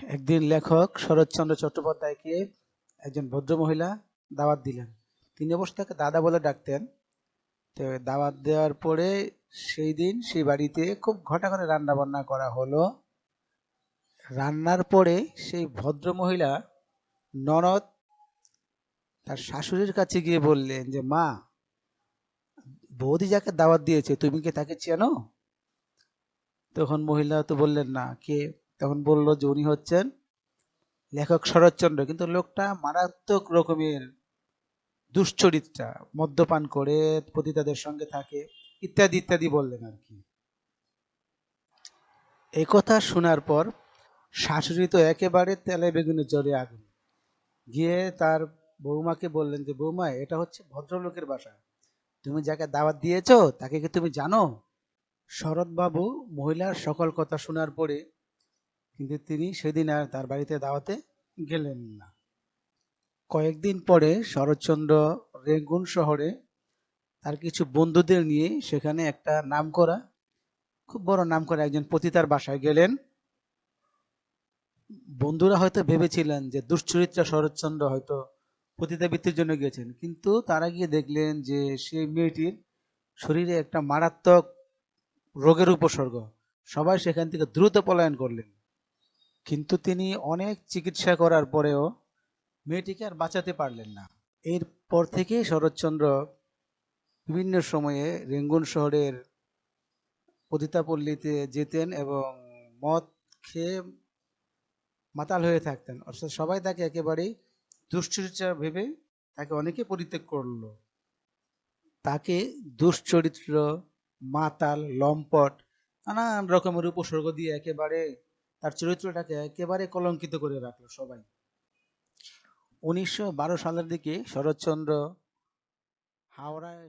একদিন লেখক শরৎচন্দ্র চট্টোপাধ্যায়কে একজন ভদ্রমহিলা দাওয়াত দিলেন। তিনি অবশ্য তাকে দাদা বলে ডাকতেন। তো দাওয়াত দেওয়ার পরে সেই দিন সেই বাড়িতে খুব ঘটা করে রান্না বান্না করা হলো। রান্নার পরে সেই ভদ্রমহিলা ননদ তার শাশুড়ির কাছে গিয়ে বললেন যে, মা, বৌদি যাকে দাওয়াত দিয়েছে তুমি কি তাকে চেনো? তখন মহিলা তো বললেন না, কে? তখন বলল যে উনি হচ্ছেন লেখক শরৎচন্দ্র। কিন্তু লোকটা মারাত্মক রকমের দুশ্চরিত্রা, মদ্যপান করে পতিতাদের সঙ্গে থাকে, ইত্যাদি ইত্যাদি বললেন আর কি। এই কথা শোনার পর শাশুড়ি তো একেবারে তেলে বেগুনে জ্বরে আগুন। গিয়ে তার বৌমাকে বললেন যে, বৌমা, এটা হচ্ছে ভদ্রলোকের বাসা, তুমি যাকে দাওয়াত দিয়েছো তাকে কি তুমি জানো? শরৎবাবু মহিলার সকল কথা শোনার পরে কিন্তু তিনি সেদিন আর তার বাড়িতে দাওয়াতে গেলেন না। কয়েকদিন পরে শরৎচন্দ্র রেঙ্গুন শহরে তার কিছু বন্ধুদের নিয়ে সেখানে একটা নামকরা, খুব বড় নামকরা একজন পতিতার বাসায় গেলেন। বন্ধুরা হয়তো ভেবেছিলেন যে দুশ্চরিত্রা শরৎচন্দ্র হয়তো পতিতাবৃত্তির জন্য গিয়েছেন, কিন্তু তারা গিয়ে দেখলেন যে সেই মেয়েটির শরীরে একটা মারাত্মক রোগের উপসর্গ। সবাই সেখান থেকে দ্রুত পলায়ন করলেন। কিন্তু তিনি অনেক চিকিৎসা করার পরেও মেয়েটিকে আর বাঁচাতে পারলেন না। এরপর থেকে শরৎচন্দ্র বিভিন্ন সময়ে রেঙ্গুন শহরের পতিতাপল্লীতে যেতেন এবং মদ খেয়ে মাতাল হয়ে থাকতেন। অর্থাৎ সবাই তাকে একেবারেই দুশ্চরিত্রা ভেবে তাকে অনেকে পরিত্যাগ করলো। তাকে দুশ্চরিত্র, মাতাল, লম্পট নানান রকমের উপসর্গ দিয়ে একেবারে তার চরিত্রটাকে একেবারে কলঙ্কিত করে রাখলো সবাই। 1912 সালের দিকে শরৎচন্দ্র হাওড়ায়